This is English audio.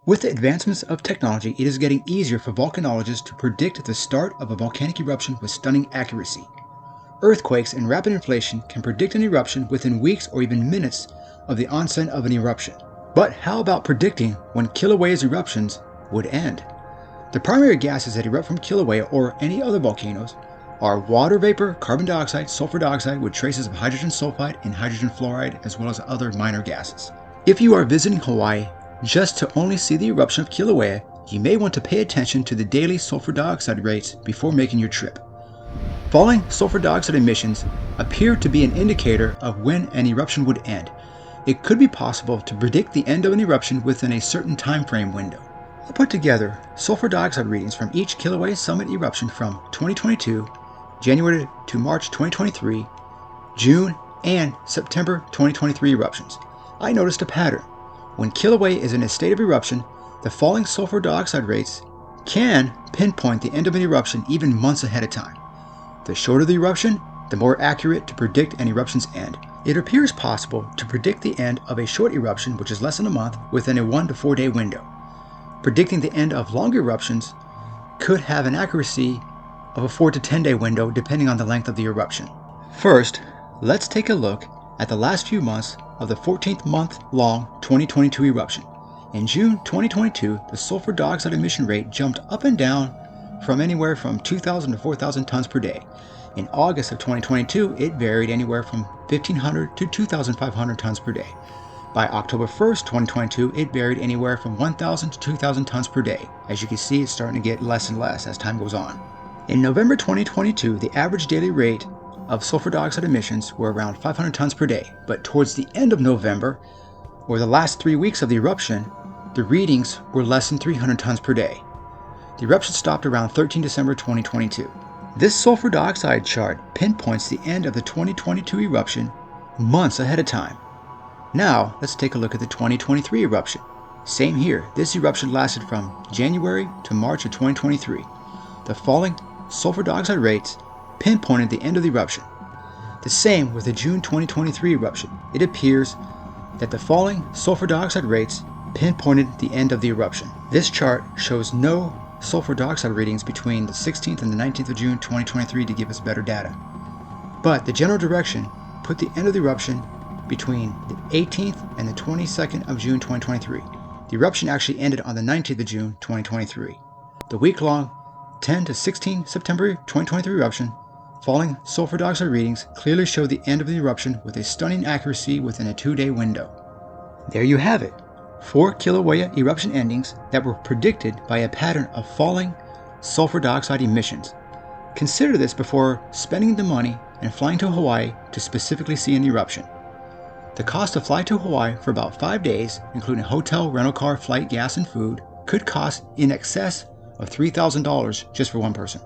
With the advancements of technology, it is getting easier for volcanologists to predict the start of a volcanic eruption with stunning accuracy. Earthquakes and rapid inflation can predict an eruption within weeks or even minutes of the onset of an eruption. But how about predicting when Kilauea's eruptions would end? The primary gases that erupt from Kilauea or any other volcanoes are water vapor, carbon dioxide, sulfur dioxide with traces of hydrogen sulfide and hydrogen fluoride, as well as other minor gases. If you are visiting Hawaii just to only see the eruption of Kilauea, you may want to pay attention to the daily sulfur dioxide rates before making your trip. Falling sulfur dioxide emissions appear to be an indicator of when an eruption would end. It could be possible to predict the end of an eruption within a certain time frame window. I'll put together sulfur dioxide readings from each Kilauea summit eruption from 2022, January to March 2023, June, and September 2023 eruptions. I noticed a pattern. When Kilauea is in a state of eruption, the falling sulfur dioxide rates can pinpoint the end of an eruption even months ahead of time. The shorter the eruption, the more accurate to predict an eruption's end. It appears possible to predict the end of a short eruption, which is less than a month, within a 1 to 4 day window. Predicting the end of longer eruptions could have an accuracy of a 4 to 10 day window depending on the length of the eruption. First, let's take a look at the last few months of the 14th month long 2022 eruption. In June 2022, the sulfur dioxide emission rate jumped up and down from anywhere from 2,000 to 4,000 tons per day. In August of 2022, it varied anywhere from 1,500 to 2,500 tons per day. By October 1st, 2022, it varied anywhere from 1,000 to 2,000 tons per day. As you can see, it's starting to get less and less as time goes on. In November 2022, the average daily rate of sulfur dioxide emissions were around 500 tons per day, but towards the end of November, or the last 3 weeks of the eruption, the readings were less than 300 tons per day. The eruption stopped around 13 December 2022. This sulfur dioxide chart pinpoints the end of the 2022 eruption months ahead of time. Now, let's take a look at the 2023 eruption. Same here, this eruption lasted from January to March of 2023. The falling sulfur dioxide rates pinpointed the end of the eruption. The same with the June 2023 eruption. It appears that the falling sulfur dioxide rates pinpointed the end of the eruption. This chart shows no sulfur dioxide readings between the 16th and the 19th of June 2023 to give us better data. But the general direction put the end of the eruption between the 18th and the 22nd of June 2023. The eruption actually ended on the 19th of June 2023. The week-long 10 to 16 September 2023 eruption, falling sulfur dioxide readings clearly show the end of the eruption with a stunning accuracy within a 2-day window. There you have it, 4 Kilauea eruption endings that were predicted by a pattern of falling sulfur dioxide emissions. Consider this before spending the money and flying to Hawaii to specifically see an eruption. The cost to fly to Hawaii for about 5 days, including hotel, rental car, flight, gas, and food, could cost in excess of $3,000 just for one person.